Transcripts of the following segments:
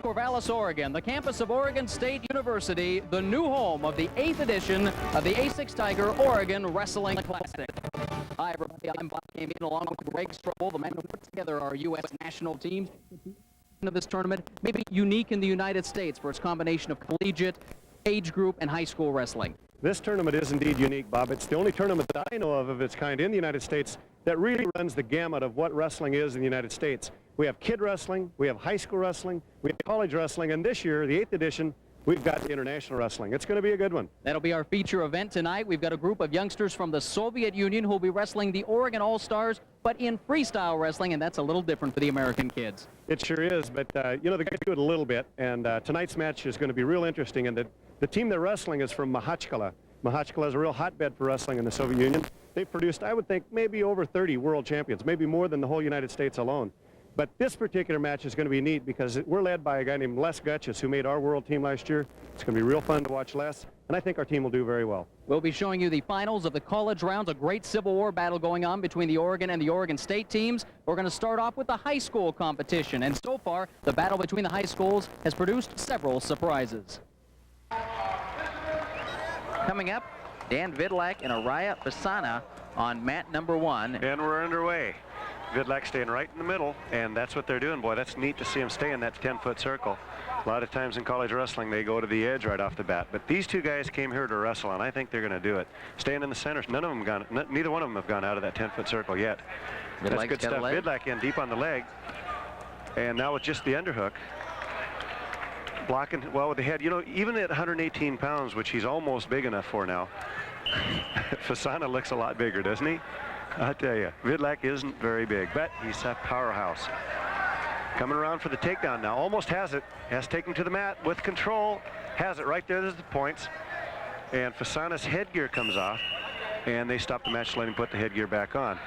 Corvalis, Oregon, the campus of Oregon State University, the new home of the 8th edition of the Asic Tiger Oregon Wrestling Classic. Hi, everybody. I'm Bob Akamian, along with Greg Strobel, the man who put together our U.S. national teams. Of this tournament may be unique in the United States for its combination of collegiate, age group, and high school wrestling. This tournament is indeed unique, Bob. It's the only tournament that I know of its kind in the United States that really runs the gamut of what wrestling is in the United States. We have kid wrestling, we have high school wrestling, we have college wrestling, and this year, the 8th edition, we've got international wrestling. It's going to be a good one. That'll be our feature event tonight. We've got a group of youngsters from the Soviet Union who will be wrestling the Oregon All-Stars, but in freestyle wrestling, and that's a little different for the American kids. It sure is, but, you know, the guys do it a little bit, and tonight's match is going to be real interesting, and the team they're wrestling is from Makhachkala. Makhachkala is a real hotbed for wrestling in the Soviet Union. They've produced, I would think, maybe over 30 world champions, maybe more than the whole United States alone. But this particular match is going to be neat because we're led by a guy named Les Gutches, who made our world team last year. It's going to be real fun to watch Les, and I think our team will do very well. We'll be showing you the finals of the college rounds, a great Civil War battle going on between the Oregon and the Oregon State teams. We're going to start off with the high school competition, and so far, the battle between the high schools has produced several surprises. Coming up, Dan Vidlack and Ariah Fasana on mat number 1. And we're underway. Vidlack staying right in the middle, and that's what they're doing. Boy, that's neat to see him stay in that 10-foot circle. A lot of times in college wrestling, they go to the edge right off the bat. But these two guys came here to wrestle, and I think they're going to do it. Staying in the center, neither one of them have gone out of that 10-foot circle yet. That's good stuff. Vidlack in deep on the leg, and now with just the underhook. Blocking well with the head. You know, even at 118 pounds, which he's almost big enough for now, Fasana looks a lot bigger, doesn't he? I tell you, Vidlack isn't very big, but he's a powerhouse. Coming around for the takedown now. Almost has it. Has taken to the mat with control. Has it right there. There's the points. And Fasana's headgear comes off, and they stop the match to let him put the headgear back on.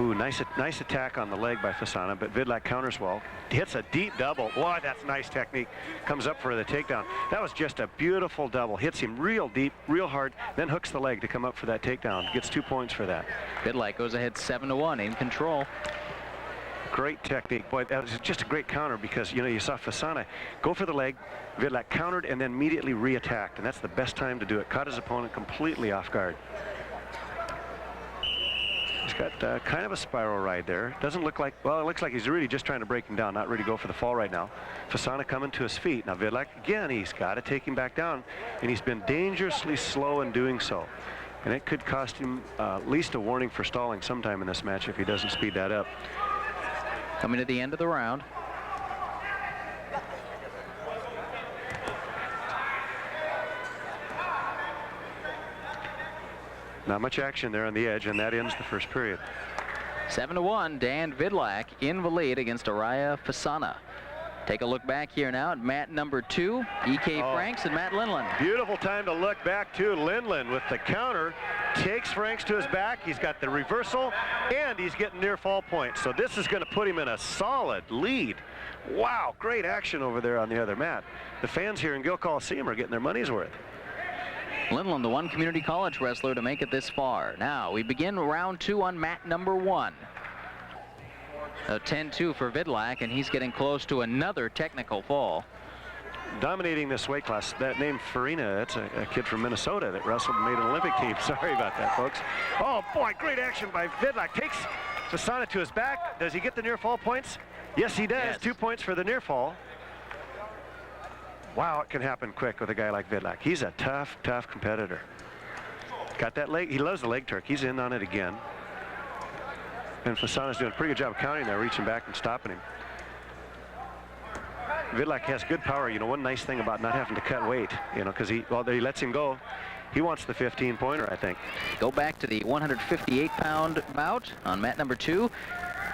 Ooh, nice attack on the leg by Fasana, but Vidlack counters well. Hits a deep double. Boy, that's nice technique. Comes up for the takedown. That was just a beautiful double. Hits him real deep, real hard, then hooks the leg to come up for that takedown. Gets 2 points for that. Vidlack goes ahead 7-1 in control. Great technique. Boy, that was just a great counter because, you know, you saw Fasana go for the leg, Vidlack countered and then immediately re-attacked, and that's the best time to do it. Caught his opponent completely off guard. He's got kind of a spiral ride there. Doesn't look like, well, it looks like he's really just trying to break him down, not ready to go for the fall right now. Fasana coming to his feet. Now Vidlack, again, he's got to take him back down, and he's been dangerously slow in doing so. And it could cost him at least a warning for stalling sometime in this match if he doesn't speed that up. Coming to the end of the round. Not much action there on the edge, and that ends the first period. 7-1, Dan Vidlack in the lead against Ariah Fasana. Take a look back here now at mat number 2, E.K. Franks and Matt Lindland. Beautiful time to look back to Lindland with the counter. Takes Franks to his back. He's got the reversal, and he's getting near fall points. So this is going to put him in a solid lead. Wow, great action over there on the other mat. The fans here in Gill Coliseum are getting their money's worth. Lindland, the one community college wrestler to make it this far. Now, we begin round 2 on mat number 1. A 10-2 for Vidlack, and he's getting close to another technical fall. Dominating this weight class, that name Farina, that's a kid from Minnesota that wrestled and made an Olympic team. Sorry about that, folks. Oh, boy, great action by Vidlack. Takes Fasana to his back. Does he get the near fall points? Yes, he does. Yes. 2 points for the near fall. Wow, it can happen quick with a guy like Vidlack. He's a tough, tough competitor. Got that leg. He loves the leg turk. He's in on it again. And Fasana's doing a pretty good job of countering there, reaching back and stopping him. Vidlack has good power. You know, one nice thing about not having to cut weight, you know, because he lets him go. He wants the 15-pointer, I think. Go back to the 158-pound bout on mat number 2.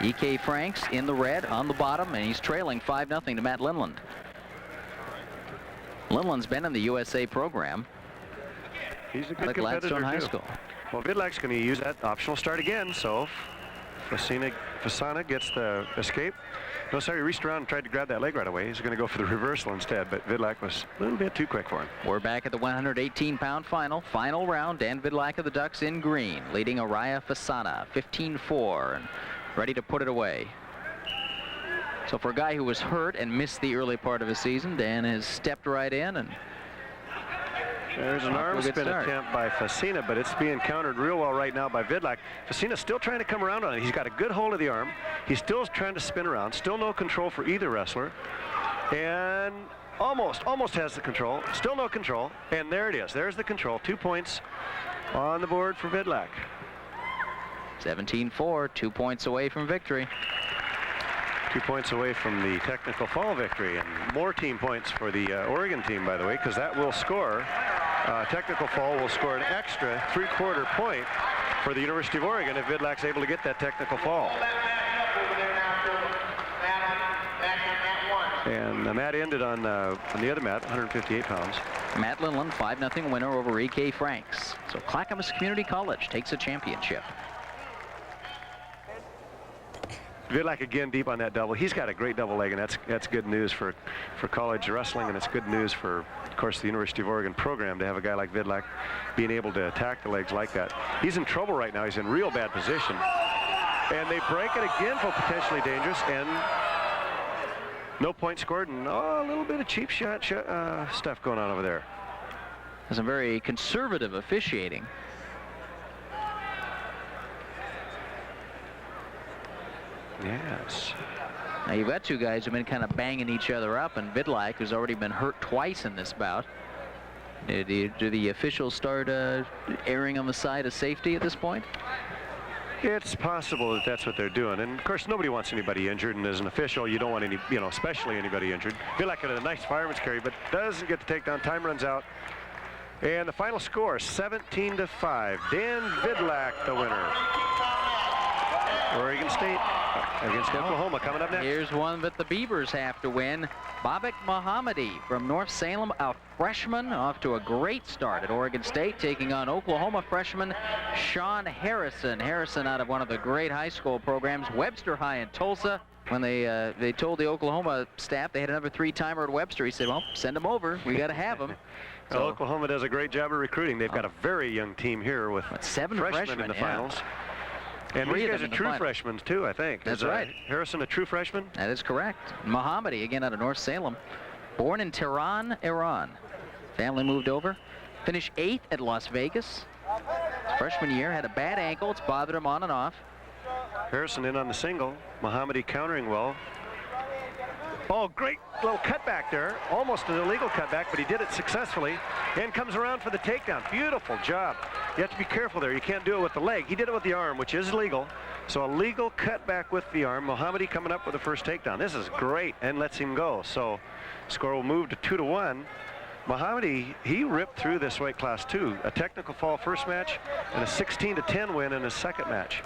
E.K. Franks in the red on the bottom, and he's trailing 5-0 to Matt Lindland. Lindland's been in the USA program. He's a good competitor, High School. Well, Vidlack's going to use that optional start again, so Fasana gets the escape. No, sorry, he reached around and tried to grab that leg right away. He's going to go for the reversal instead, but Vidlack was a little bit too quick for him. We're back at the 118-pound final round. Dan Vidlack of the Ducks in green, leading Ariah Fasana 15-4 and ready to put it away. So for a guy who was hurt and missed the early part of his season, Dan has stepped right in, and there's an arm spin attempt by Fasana, but it's being countered real well right now by Vidlack. Fasana's still trying to come around on it. He's got a good hold of the arm. He's still trying to spin around. Still no control for either wrestler. And almost has the control. Still no control. And there it is. There's the control. 2 points on the board for Vidlack. 17-4, 2 points away from victory. 2 points away from the technical fall victory, and more team points for the Oregon team, by the way, because that will score. Technical fall will score an extra 3/4 point for the University of Oregon if Vidlack's able to get that technical fall. And the mat ended on the other mat, 158 pounds. Matt Lindland, 5-0 winner over E.K. Franks. So Clackamas Community College takes a championship. Vidlack again deep on that double. He's got a great double leg, and that's good news for college wrestling, and it's good news for, of course, the University of Oregon program to have a guy like Vidlack being able to attack the legs like that. He's in trouble right now. He's in real bad position. And they break it again for potentially dangerous, and no point scored, and a little bit of cheap shot stuff going on over there. There's some very conservative officiating. Yes. Now you've got two guys who've been kind of banging each other up, and Vidlack, who's already been hurt twice in this bout. Do the officials start erring on the side of safety at this point? It's possible that that's what they're doing, and of course nobody wants anybody injured, and as an official you don't want any, especially anybody injured. Vidlack had a nice fireman's carry, but doesn't get the takedown. Time runs out, and the final score 17-5. Dan Vidlack the winner. Oregon State against Oklahoma coming up next. Here's one that the Beavers have to win. Bobak Mohammedi from North Salem, a freshman, off to a great start at Oregon State, taking on Oklahoma freshman Shawn Harrison. Harrison out of one of the great high school programs, Webster High in Tulsa. When they told the Oklahoma staff they had another three-timer at Webster, he said, well, send him over. We got to have him. So Oklahoma does a great job of recruiting. They've got a very young team here with 7 freshmen in the finals. And these guys are true freshmen, too, I think. That's right. Harrison a true freshman? That is correct. Mohammedi, again out of North Salem. Born in Tehran, Iran. Family moved over. Finished 8th at Las Vegas. Freshman year, had a bad ankle. It's bothered him on and off. Harrison in on the single. Mohammedi countering well. Oh, great little cutback there. Almost an illegal cutback, but he did it successfully. And comes around for the takedown. Beautiful job. You have to be careful there. You can't do it with the leg. He did it with the arm, which is legal. So a legal cutback with the arm. Mohammedi coming up with the first takedown. This is great, and lets him go. So score will move to 2-1. Mohammedi, he ripped through this weight class too. A technical fall first match and a 16-10 win in his second match.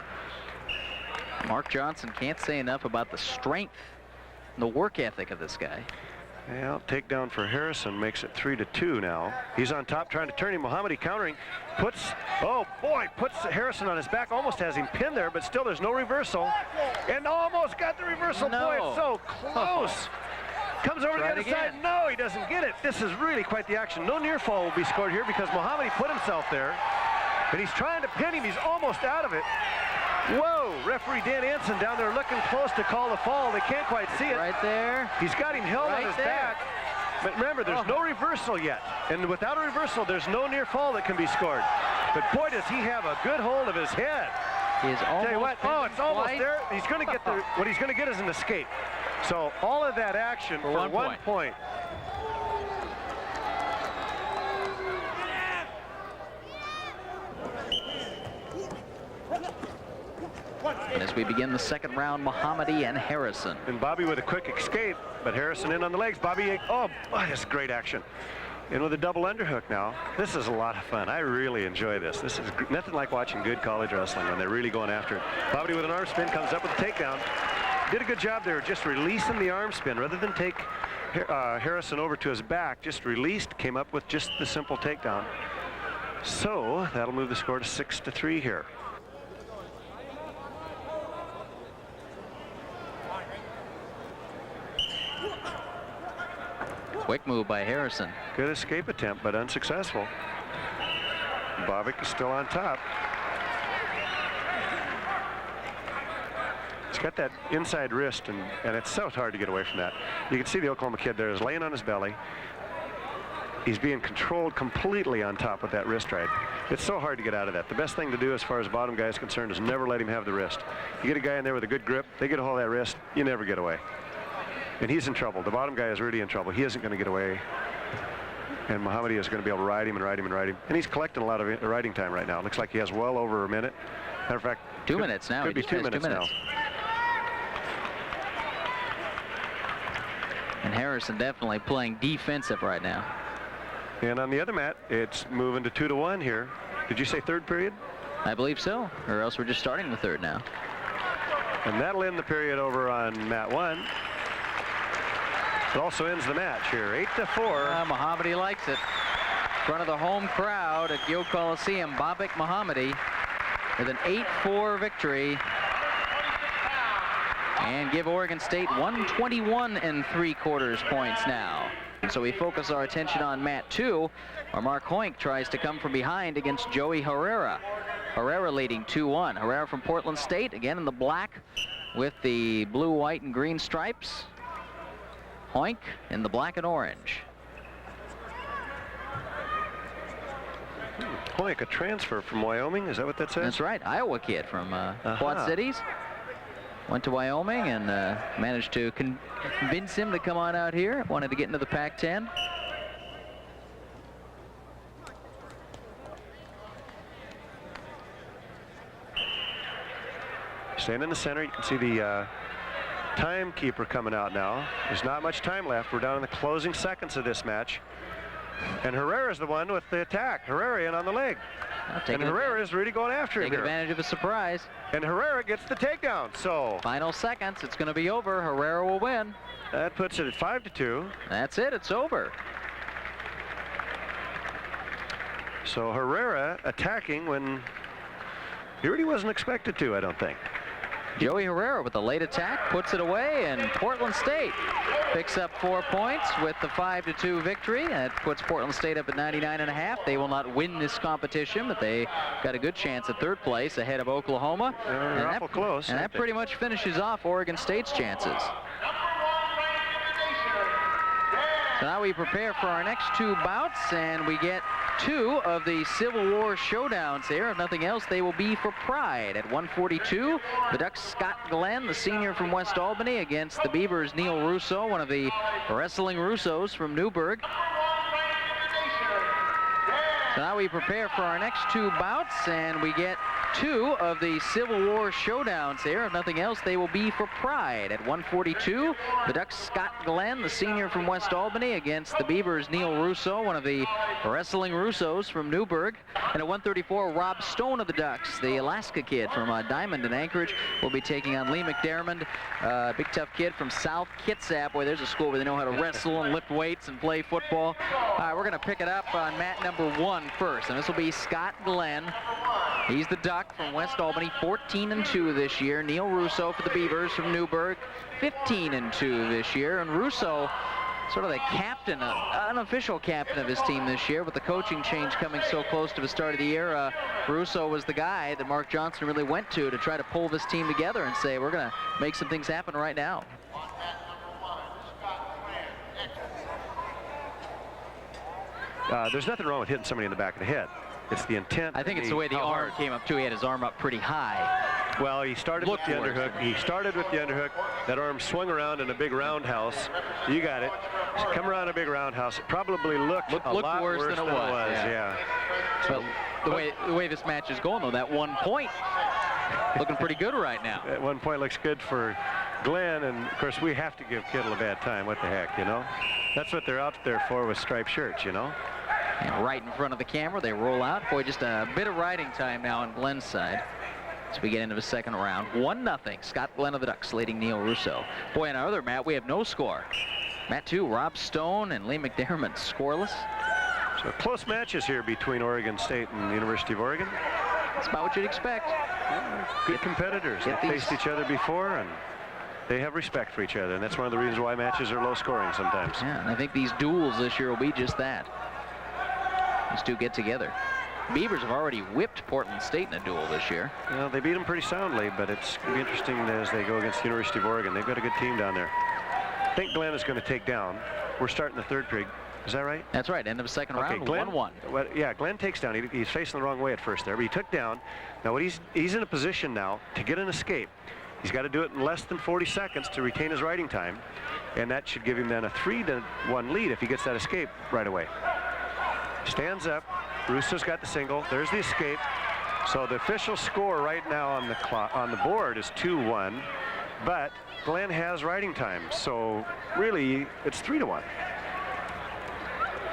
Mark Johnson can't say enough about the strength and the work ethic of this guy. Well, takedown for Harrison makes it 3-2 now. He's on top trying to turn him. Mohammedi countering. Puts Harrison on his back. Almost has him pinned there, but still there's no reversal. And almost got the reversal point. So close. Comes over to the other side. No, he doesn't get it. This is really quite the action. No near fall will be scored here because Mohammedi put himself there. And he's trying to pin him. He's almost out of it. Whoa, referee Dan Isana down there looking close to call the fall. They can't quite see it. Right there. He's got him held on his back. But remember, there's no reversal yet. And without a reversal, there's no near fall that can be scored. But boy, does he have a good hold of his head. He is almost. Tell you what, it's almost there. He's going to get what he's going to get is an escape. So all of that action for 1 point. And as we begin the second round, Mohammedi and Harrison. And Bobby with a quick escape, but Harrison in on the legs. Bobby, oh, that's great action. And with a double underhook now. This is a lot of fun. I really enjoy this. This is nothing like watching good college wrestling when they're really going after it. Bobby with an arm spin comes up with a takedown. Did a good job there, just releasing the arm spin rather than take Harrison over to his back. Just released, came up with just the simple takedown. So that'll move the score to 6-3 here. Quick move by Harrison. Good escape attempt, but unsuccessful. Bobak is still on top. He's got that inside wrist, and it's so hard to get away from that. You can see the Oklahoma kid there is laying on his belly. He's being controlled completely on top with that wrist right. It's so hard to get out of that. The best thing to do as far as bottom guy is concerned is never let him have the wrist. You get a guy in there with a good grip, they get a hold of that wrist, you never get away. And he's in trouble. The bottom guy is really in trouble. He isn't going to get away. And Mohammedi is going to be able to ride him and ride him and ride him. And he's collecting a lot of riding time right now. It looks like he has well over a minute. Matter of fact, 2 minutes now. Could be 2 minutes now. And Harrison definitely playing defensive right now. And on the other mat, it's moving to 2-1 here. Did you say third period? I believe so, or else we're just starting the third now. And that'll end the period over on mat 1. It also ends the match here, 8-4. Mohammedi likes it. In front of the home crowd at Gill Coliseum, Bobak Mohammedi with an 8-4 victory. And give Oregon State 121 3/4 points now. And so we focus our attention on mat 2, where Mark Hoyk tries to come from behind against Joey Herrera. Herrera leading 2-1. Herrera from Portland State, again in the black with the blue, white, and green stripes. Oink in the black and orange. Oink, a transfer from Wyoming, is that what that says? That's right, Iowa kid from Quad Cities. Went to Wyoming and managed to convince him to come on out here. Wanted to get into the Pac-10. Staying in the center, you can see the timekeeper coming out now. There's not much time left. We're down in the closing seconds of this match. And Herrera's the one with the attack. Herrera in on the leg. And Herrera is really going after him here. Take advantage of a surprise. And Herrera gets the takedown, so. Final seconds, it's going to be over. Herrera will win. That puts it at 5-2. That's it, it's over. So Herrera attacking when he really wasn't expected to, I don't think. Joey Herrera with a late attack, puts it away, and Portland State picks up 4 points with the 5-2 victory. That puts Portland State up at 99.5. They will not win this competition, but they got a good chance at third place ahead of Oklahoma. They're awful close. And that pretty much finishes off Oregon State's chances. So now we prepare for our next 2 bouts, and we get 2 of the Civil War showdowns here. If nothing else, they will be for pride. At 142, the Ducks' Scott Glen, the senior from West Albany, against the Beavers' Neal Russo, one of the wrestling Russos from Newburgh. So now we prepare for our next 2 bouts, and we get 2 of the Civil War showdowns here. If nothing else, they will be for pride. At 142, the Ducks' Scott Glen, the senior from West Albany, against the Beavers' Neal Russo, one of the wrestling Russos from Newburgh. And at 134, Rob Stone of the Ducks, the Alaska kid from Diamond and Anchorage, will be taking on Lee Mcdermont, big tough kid from South Kitsap. Boy, there's a school where they know how to wrestle and lift weights and play football. All right, we're going to pick it up on mat number 1 first, and this will be Scott Glen. He's the Duck from West Albany, 14-2 this year. Neal Russo for the Beavers from Newburgh, 15-2 this year. And Russo, sort of the captain, unofficial captain of his team this year, with the coaching change coming so close to the start of the year. Russo was the guy that Mark Johnson really went to try to pull this team together and say, we're going to make some things happen right now. There's nothing wrong with hitting somebody in the back of the head. It's the intent. I think it's the way the arm came up too. He had his arm up pretty high. Well, he started with the underhook. He started with the underhook. That arm swung around in a big roundhouse. You got it. So come around a big roundhouse. It probably looked a lot worse than it was. Yeah. But the way this match is going, though, that 1 point looking pretty good right now. That 1 point looks good for Glen, and of course we have to give Kittle a bad time. What the heck, you know? That's what they're out there for, with striped shirts, you know? And right in front of the camera, they roll out. Boy, just a bit of riding time now on Glen's side as we get into the second round. 1-0. Scott Glen of the Ducks leading Neal Russo. Boy, on our other mat, we have no score. Mat 2, Rob Stone and Lee Mcdermont scoreless. So close matches here between Oregon State and the University of Oregon. That's about what you'd expect. Good competitors. They faced each other before, and They have respect for each other, and that's one of the reasons why matches are low scoring sometimes. Yeah, and I think these duels this year will be just that. These two get together. Beavers have already whipped Portland State in a duel this year. Well, they beat them pretty soundly, but it's going to be interesting as they go against the University of Oregon. They've got a good team down there. I think Glen is going to take down. We're starting the third period. Is that right? That's right. End of the second round, Glen, 1-1. well, yeah, Glen takes down. He's facing the wrong way at first there, but he took down. Now, what he's in a position now to get an escape. He's got to do it in less than 40 seconds to retain his riding time, and that should give him then a 3-1 lead if he gets that escape right away. Stands up. Russow's got the single. There's the escape. So the official score right now on the clock, on the board is 2-1, but Glen has riding time, so really it's 3-1.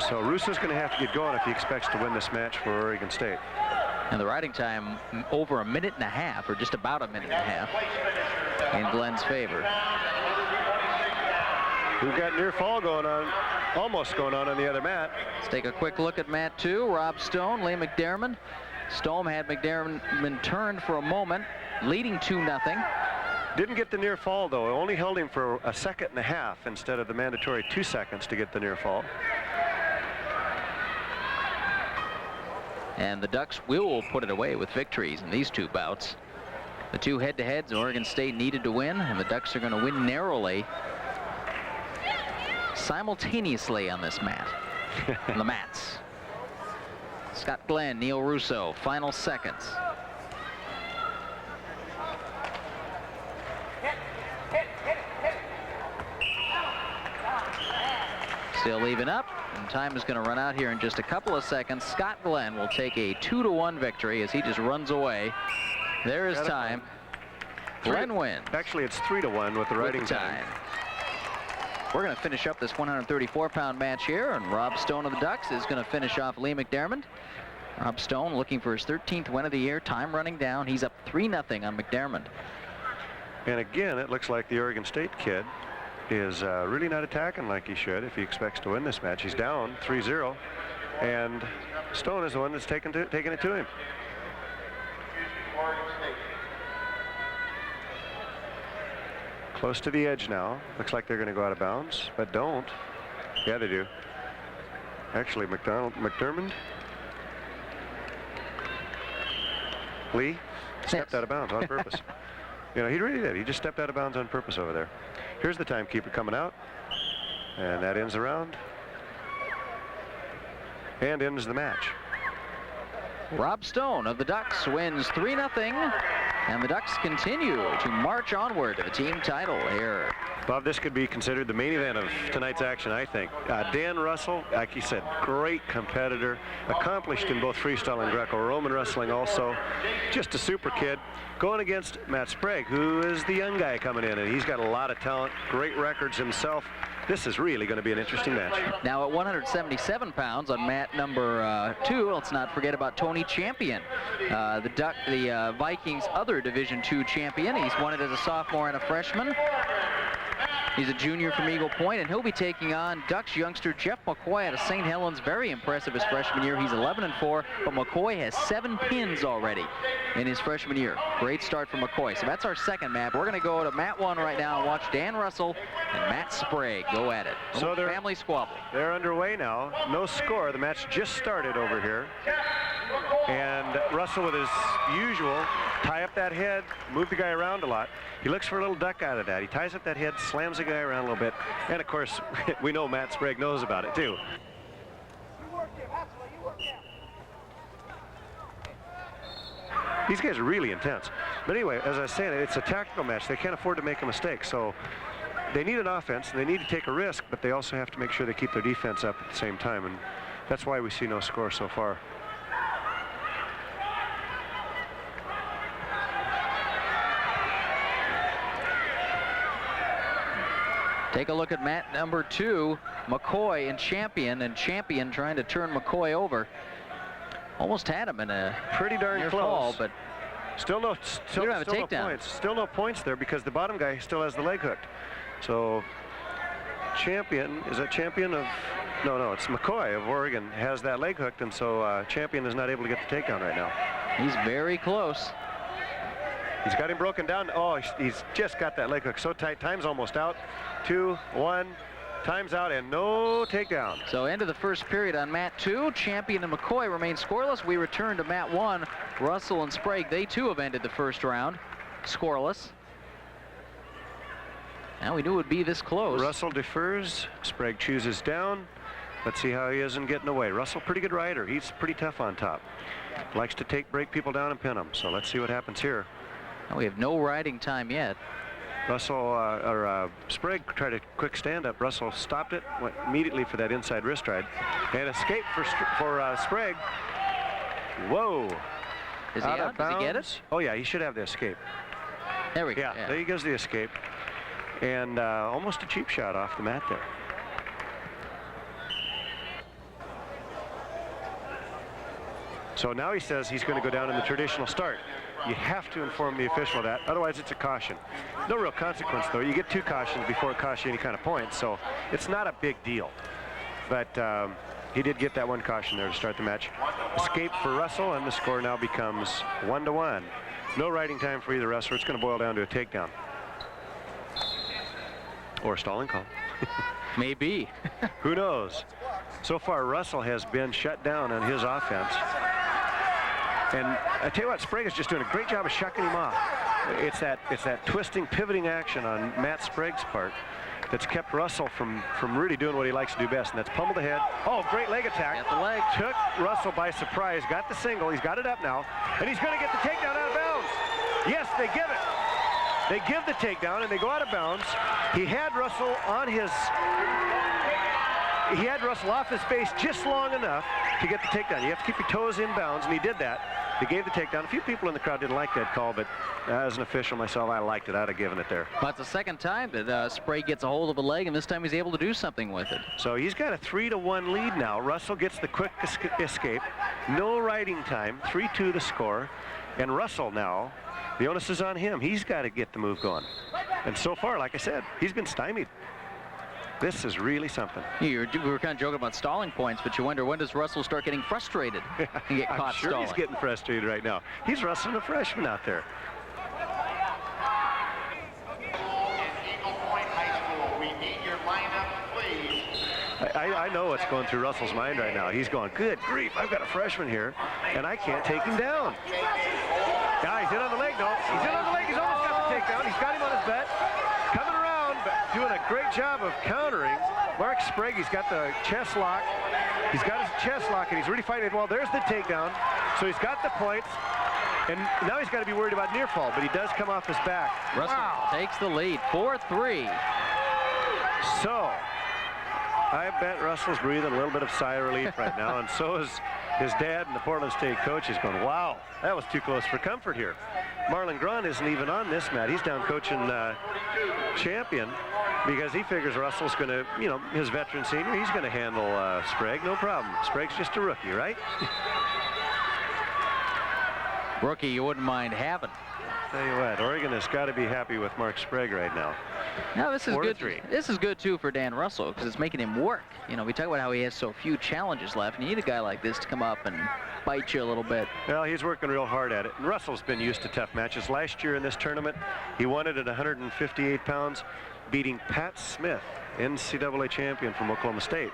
So Russow's going to have to get going if he expects to win this match for Oregon State. And the riding time over 1.5 minutes, or just about 1.5 minutes in Glen's favor. We've got near fall going on, almost going on the other mat. Let's take a quick look at mat 2. Rob Stone, Lee Mcdermont. Stone had McDermott turned for a moment, leading 2-0. Didn't get the near fall, though. It only held him for 1.5 seconds instead of the mandatory 2 seconds to get the near fall. And the Ducks will put it away with victories in these two bouts. The two head-to-heads Oregon State needed to win, and the Ducks are going to win narrowly simultaneously on this mat. On the mats. Scott Glen, Neal Russo, final seconds. Still even up, and time is going to run out here in just a couple of seconds. Scott Glen will take a 2-1 victory as he just runs away. There is time. Glen wins. Actually, it's 3-1 with the riding time. We're going to finish up this 134-pound match here, and Rob Stone of the Ducks is going to finish off Lee McDermott. Rob Stone looking for his 13th win of the year. Time running down. He's up 3-0 on McDermott. And again, it looks like the Oregon State kid is really not attacking like he should if he expects to win this match. He's down 3-0, and Stone is the one that's taking it to him. Close to the edge now. Looks like they're going to go out of bounds, but don't. Yeah, they do. Actually, McDermott. Lee stepped out of bounds on purpose. You know, he really did. He just stepped out of bounds on purpose over there. Here's the timekeeper coming out, and that ends the round and ends the match. Rob Stone of the Ducks wins 3-0, and the Ducks continue to march onward to the team title here. Bob, this could be considered the main event of tonight's action, I think. Dan Russell, like you said, great competitor, accomplished in both freestyle and Greco-Roman wrestling also. Just a super kid. Going against Matt Sprague, who is the young guy coming in, and he's got a lot of talent, great records himself. This is really going to be an interesting match. Now at 177 pounds on mat number 2, let's not forget about Tony Champion, the Vikings' other Division II champion. He's won it as a sophomore and a freshman. He's a junior from Eagle Point, and he'll be taking on Ducks youngster Jeff McCoy out of St. Helens. Very impressive his freshman year. He's 11-4, but McCoy has 7 pins already in his freshman year. Great start for McCoy. So that's our second map. We're going to go to mat 1 right now and watch Dan Russell and Matt Sprague go at it. So they're family squabble. They're underway now. No score. The match just started over here. And Russell, with his usual, tie up that head, move the guy around a lot. He looks for a little duck out of that. He ties up that head, slams the guy around a little bit. And of course, we know Matt Sprague knows about it too. These guys are really intense. But anyway, as I was saying, it's a tactical match. They can't afford to make a mistake. So they need an offense, and they need to take a risk, but they also have to make sure they keep their defense up at the same time. And that's why we see no score so far. Take a look at mat number 2, McCoy and Champion trying to turn McCoy over. Almost had him in a pretty darn close fall, but still no points. Still no points there because the bottom guy still has the leg hooked. So Champion, is that Champion of, no, it's McCoy of Oregon has that leg hooked, and so Champion is not able to get the takedown right now. He's very close. He's got him broken down. Oh, he's just got that leg hook so tight. Time's almost out. 2, 1. Time's out and no takedown. So end of the first period on mat 2. Champion and McCoy remain scoreless. We return to mat 1. Russell and Sprague, they too have ended the first round scoreless. Now we knew it would be this close. Russell defers. Sprague chooses down. Let's see how he is in getting away. Russell, pretty good rider. He's pretty tough on top. Likes to break people down and pin them. So let's see what happens here. Now we have no riding time yet. Sprague tried a quick stand-up. Russell stopped it, went immediately for that inside wrist ride, and escape for Sprague. Whoa! Is he out? Does he get it? Oh yeah, he should have the escape. There we go. Yeah, there he goes, the escape, and almost a cheap shot off the mat there. So now he says he's going to go down in the traditional start. You have to inform the official of that, otherwise it's a caution. No real consequence though. You get 2 cautions before it costs you any kind of points, so it's not a big deal. But he did get that 1 caution there to start the match. Escape for Russell, and the score now becomes 1-1. No riding time for either wrestler. It's going to boil down to a takedown. Or a stalling call. Maybe. Who knows? So far, Russell has been shut down on his offense. And I tell you what, Sprague is just doing a great job of shucking him off. It's that twisting, pivoting action on Matt Sprague's part that's kept Russell from really doing what he likes to do best, and that's pummel the head. Oh, great leg attack. Got the leg. Took Russell by surprise, got the single. He's got it up now, and he's going to get the takedown out of bounds. Yes, they give it. They give the takedown, and they go out of bounds. He had Russell off his base just long enough to get the takedown. You have to keep your toes in bounds, and he did that. They gave the takedown. A few people in the crowd didn't like that call, but as an official myself, I liked it. I'd have given it there. But it's the second time that Sprague gets a hold of a leg, and this time he's able to do something with it. So he's got a 3-1 lead now. Russell gets the quick escape. No riding time. 3-2 the score. And Russell now, the onus is on him. He's got to get the move going. And so far, like I said, he's been stymied. This is really something. We were kind of joking about stalling points, but you wonder, when does Russell start getting frustrated and get caught I'm sure stalling? He's getting frustrated right now. He's wrestling a freshman out there. I know what's going through Russell's mind right now. He's going, good grief, I've got a freshman here, and I can't take him down. Now he's in on the leg, no. He's in on the leg, he's almost got the takedown. He's got him on his butt. Coming around, but doing a great job of countering. Mark Sprague, he's got the chest lock. He's got his chest lock, and he's really fighting. Well, there's the takedown. So he's got the points. And now he's got to be worried about near fall, but he does come off his back. Russell takes the lead, 4-3. So, I bet Russell's breathing a little bit of sigh of relief right now, and so is his dad and the Portland State coach is going, wow, that was too close for comfort here. Marlon Grun isn't even on this mat. He's down coaching Champion because he figures Russell's going to, you know, his veteran senior, he's going to handle Sprague, no problem. Sprague's just a rookie, right? Rookie you wouldn't mind having. Tell you what, Oregon has got to be happy with Mark Sprague right now. Now this is good. 4-3. This is good too for Dan Russell because it's making him work. You know, we talk about how he has so few challenges left, and you need a guy like this to come up and bite you a little bit. Well, he's working real hard at it. And Russell's been used to tough matches. Last year in this tournament, he won it at 158 pounds, beating Pat Smith, NCAA champion from Oklahoma State.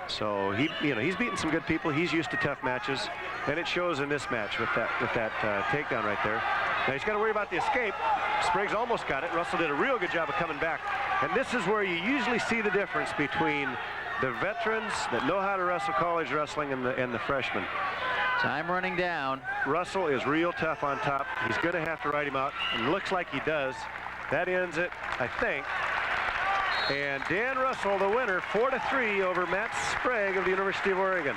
So he's beaten some good people. He's used to tough matches, and it shows in this match with that takedown right there. Now he's got to worry about the escape. Sprague's almost got it. Russell did a real good job of coming back. And this is where you usually see the difference between the veterans that know how to wrestle college wrestling and the freshmen. Time running down. Russell is real tough on top. He's going to have to ride him out, and looks like he does. That ends it, I think. And Dan Russell, the winner, 4-3 over Matt Sprague of the University of Oregon.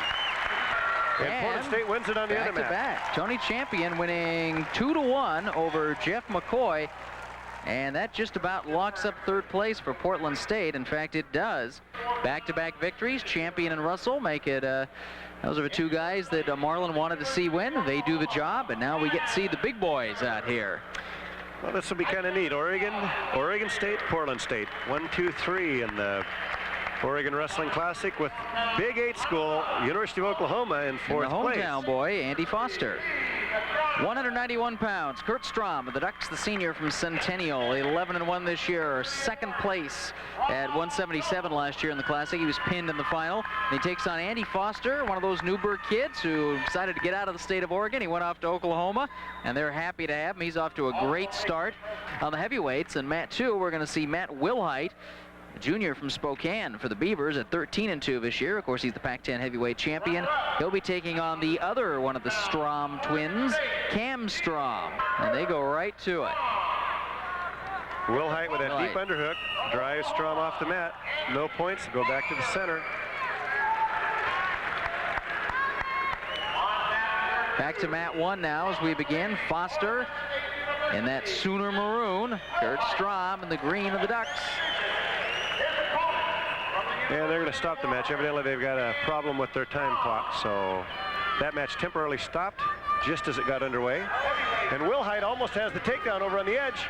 And Portland State wins it on the other match. Back. Tony Champion winning 2-1 over Jeff McCoy. And that just about locks up third place for Portland State. In fact, it does. Back-to-back victories. Champion and Russell make it. Those are the two guys that Marlon wanted to see win. They do the job, and now we get to see the big boys out here. Well, this will be kind of neat. Oregon State, Portland State. 1, 2, 3 in the Oregon Wrestling Classic with Big 8 school, University of Oklahoma in fourth place. And the hometown boy, Andy Foster. 191 pounds. Kurt Strahm of the Ducks, the senior from Centennial, 11-1 this year. Second place at 177 last year in the Classic. He was pinned in the final. And he takes on Andy Foster, one of those Newburgh kids who decided to get out of the state of Oregon. He went off to Oklahoma, and they're happy to have him. He's off to a great start on the heavyweights. And Matt, too, we're going to see Matt Wilheit, a junior from Spokane for the Beavers at 13-2 this year. Of course, he's the Pac-10 heavyweight champion. He'll be taking on the other one of the Strahm twins, Cam Strahm, and they go right to it. Wilheit with that deep underhook drives Strahm off the mat. No points. Go back to the center. Back to mat 1 now as we begin. Foster in that Sooner maroon. Kurt Strahm in the green of the Ducks. And they're going to stop the match. Evidently, they've got a problem with their time clock. So that match temporarily stopped just as it got underway. And Wilheit almost has the takedown over on the edge,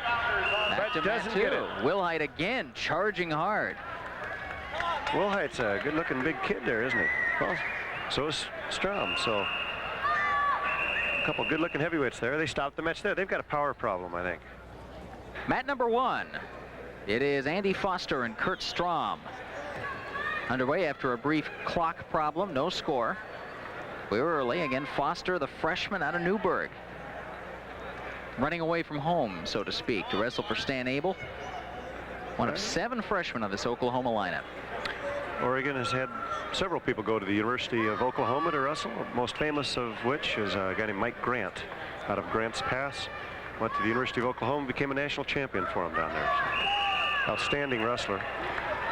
Back but to doesn't mat 2. get it. Wilheit again charging hard. Wilheit's a good-looking big kid there, isn't he? Well, so is Strahm. So a couple good-looking heavyweights there. They stopped the match there. They've got a power problem, I think. Mat number 1. It is Andy Foster and Kurt Strahm. Underway after a brief clock problem, no score. We were early. Again, Foster, the freshman out of Newburgh, running away from home, so to speak, to wrestle for Stan Abel. One of 7 freshmen of this Oklahoma lineup. Oregon has had several people go to the University of Oklahoma to wrestle, most famous of which is a guy named Mike Grant out of Grants Pass. Went to the University of Oklahoma, became a national champion for him down there. Outstanding wrestler.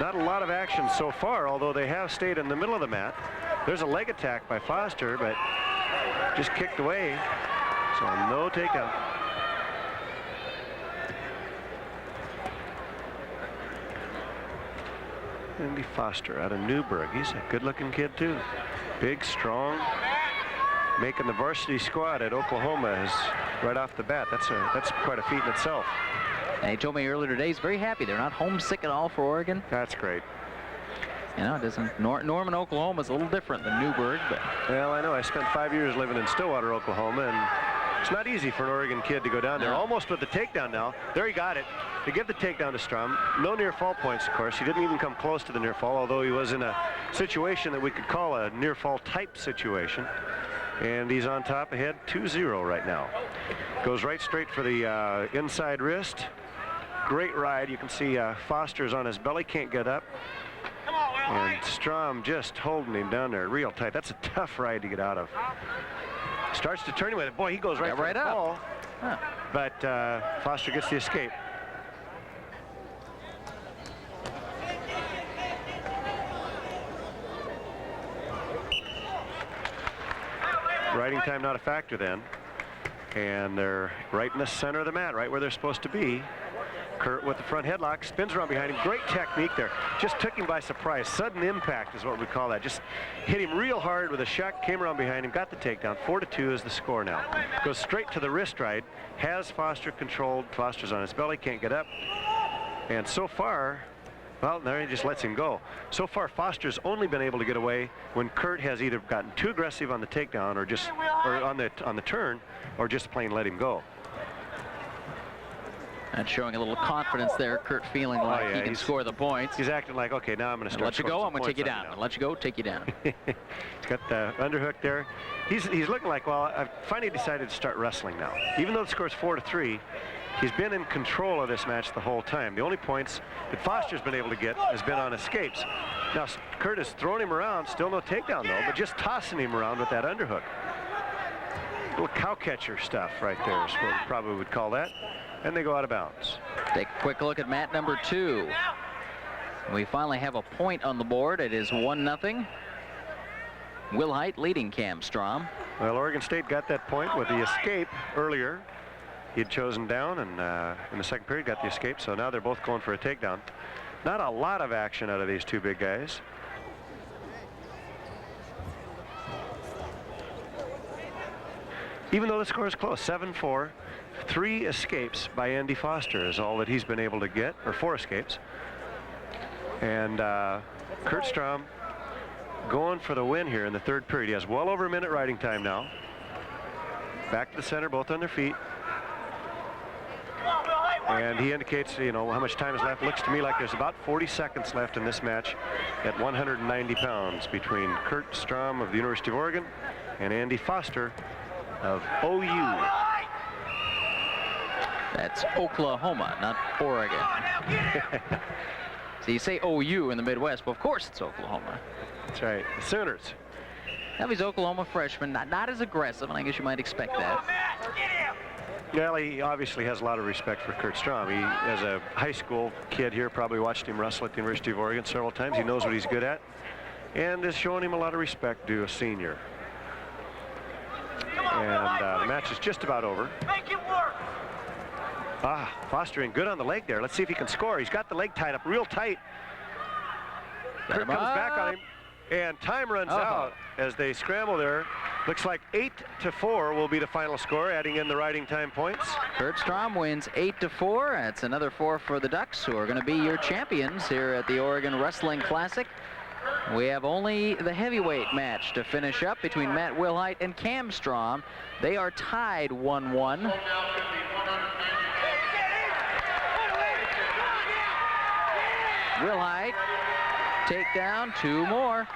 Not a lot of action so far, although they have stayed in the middle of the mat. There's a leg attack by Foster, but just kicked away, so no takeout. Andy Foster out of Newburgh. He's a good-looking kid, too. Big, strong, making the varsity squad at Oklahoma is right off the bat. That's quite a feat in itself. And he told me earlier today he's very happy. They're not homesick at all for Oregon. That's great. You know, it doesn't. Norman, Oklahoma is a little different than Newburgh, but. Well, I know. I spent 5 years living in Stillwater, Oklahoma, and it's not easy for an Oregon kid to go down there. No. Almost with the takedown now. There he got it. To give the takedown to Strahm. No near fall points, of course. He didn't even come close to the near fall, although he was in a situation that we could call a near fall type situation. And he's on top ahead 2-0 right now. Goes right straight for the inside wrist. Great ride. You can see Foster's on his belly, can't get up. And Strahm just holding him down there real tight. That's a tough ride to get out of. Starts to turn him with it. Boy, he goes right, right for the up. fall. Huh. But Foster gets the escape. Riding time not a factor then. And they're right in the center of the mat, right where they're supposed to be. Kurt with the front headlock, spins around behind him. Great technique there. Just took him by surprise. Sudden impact is what we call that. Just hit him real hard with a shot, came around behind him, got the takedown. 4-2 is the score now. Goes straight to the wrist ride. Has Foster controlled. Foster's on his belly, can't get up. And so far, well, there he just lets him go. So far, Foster's only been able to get away when Kurt has either gotten too aggressive on the takedown or on the turn, or just plain let him go. And showing a little confidence there. Kurt feeling like he can score the points. He's acting like, okay, now I'm going to start. Let you go, I'm going to take you down. Let you go, take you down. He's got the underhook there. He's looking like, well, I've finally decided to start wrestling now. Even though the score's 4-3, he's been in control of this match the whole time. The only points that Foster's been able to get has been on escapes. Now, Kurt has thrown him around, still no takedown though, but just tossing him around with that underhook. Little cow catcher stuff right there is what we probably would call that. And they go out of bounds. Take a quick look at mat number 2. We finally have a point on the board. It is 1-0. Wilheit leading Cam Strahm. Well, Oregon State got that point with the escape earlier. He had chosen down, and in the second period got the escape, so now they're both going for a takedown. Not a lot of action out of these two big guys. Even though the score is close, 7-4. 3 escapes by Andy Foster is all that he's been able to get, or 4 escapes. And Kurt Strahm going for the win here in the third period. He has well over a minute riding time now. back to the center, both on their feet. And he indicates, you know, how much time is left. Looks to me like there's about 40 seconds left in this match at 190 pounds between Kurt Strahm of the University of Oregon and Andy Foster of OU. That's Oklahoma, not Oregon. So you say OU in the Midwest, but of course it's Oklahoma. That's right, the Sooners. Now he's Oklahoma freshman, not as aggressive, and I guess you might expect that. Well, he obviously has a lot of respect for Kurt Strahm. He, as a high school kid here, probably watched him wrestle at the University of Oregon several times. He knows what he's good at, and has shown him a lot of respect to a senior. And the match is just about over. Make it work. Foster in good on the leg there. Let's see if he can score. He's got the leg tied up real tight. Kurt comes back on him, and time runs out as they scramble there. Looks like 8-4 will be the final score, adding in the riding time points. Kurt Strahm wins 8-4. That's another 4 for the Ducks, who are going to be your champions here at the Oregon Wrestling Classic. We have only the heavyweight match to finish up between Matt Wilheit and Cam Strahm. They are tied 1-1. Wilheit take down 2 more.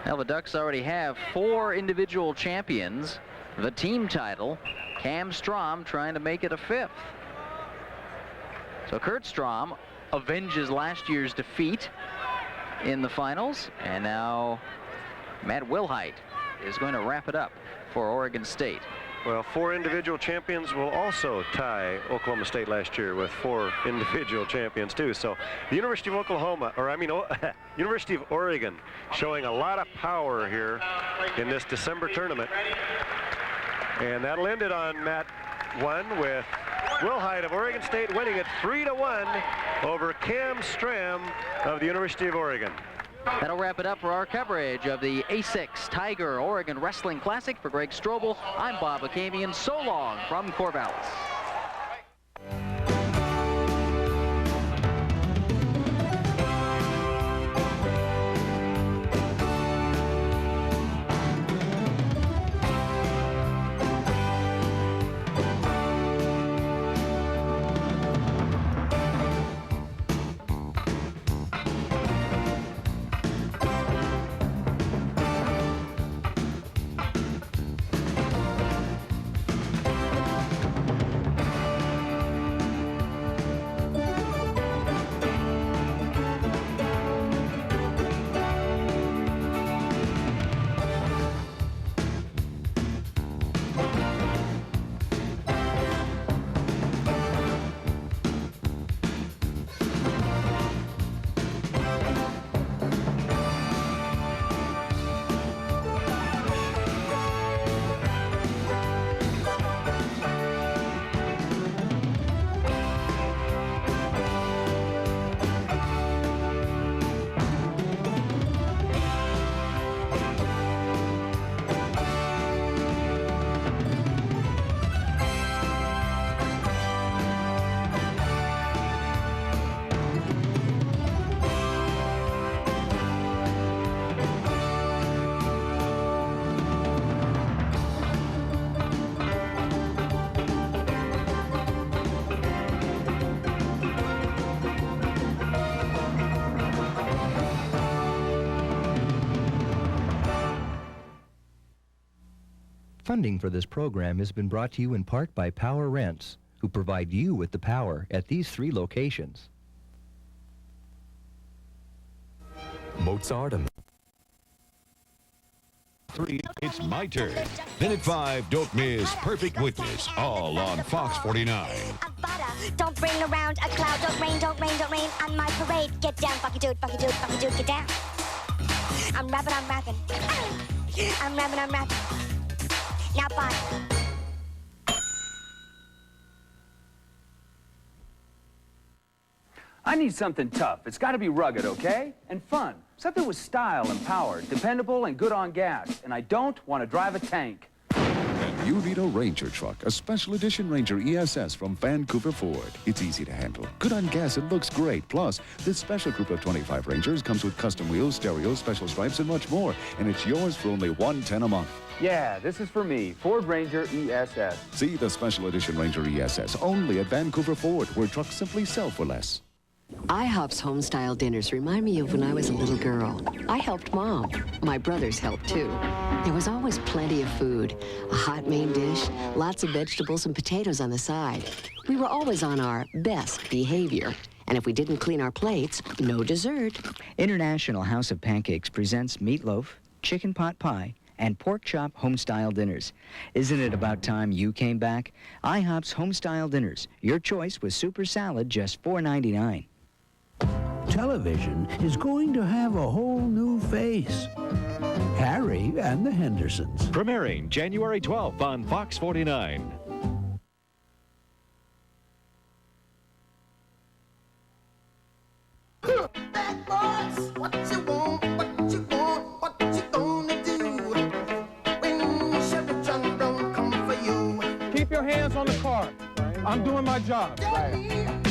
Now the Ducks already have 4 individual champions. The team title, Cam Strahm trying to make it a 5th. So Kurt Strahm avenges last year's defeat in the finals, and now Matt Wilheit is going to wrap it up for Oregon State. Well, 4 individual champions will also tie Oklahoma State last year with 4 individual champions too. So the University of Oklahoma, or I mean University of Oregon, showing a lot of power here in this December tournament. And that'll end it on Mat 1 with Wilheit of Oregon State winning it 3-1 over Cam Strahm of the University of Oregon. That'll wrap it up for our coverage of the Asic Tiger Oregon Wrestling Classic. For Greg Strobel, I'm Bob Akamian. So long from Corvalis. Funding for this program has been brought to you in part by Power Rents, who provide you with the power at these 3 locations. Mozart and 3, it's my turn. Then at 5, don't miss Perfect Witness, all on Fox 49. Don't bring around a cloud, don't rain, don't rain, don't rain on my parade. Get down, fucky dude, fucky dude, fucky dude, get down. I'm rapping, I'm rapping. I'm rapping, I'm rapping. Now bye. I need something tough. It's got to be rugged, okay? And fun. Something with style and power, dependable and good on gas. And I don't want to drive a tank. And You need a Ranger truck, a special edition Ranger ESS from Vancouver Ford. It's easy to handle, good on gas, and looks great. Plus, this special group of 25 Rangers comes with custom wheels, stereo, special stripes, and much more. And it's yours for only $110 a month. Yeah, this is for me, Ford Ranger ESS. See the special edition Ranger ESS only at Vancouver Ford, where trucks simply sell for less. IHOP's home-style dinners remind me of when I was a little girl. I helped Mom. My brothers helped, too. There was always plenty of food. A hot main dish, lots of vegetables and potatoes on the side. We were always on our best behavior. And if we didn't clean our plates, no dessert. International House of Pancakes presents meatloaf, chicken pot pie, and pork chop home-style dinners. Isn't it about time you came back? IHOP's home-style dinners. Your choice with super salad, just $4.99. Television is going to have a whole new face. Harry and the Hendersons. Premiering January 12th on Fox 49. Bad boys, what you want, what you want, what you gonna do when Chevy John don't come for you? Keep your hands on the car. I'm doing my job. Daddy.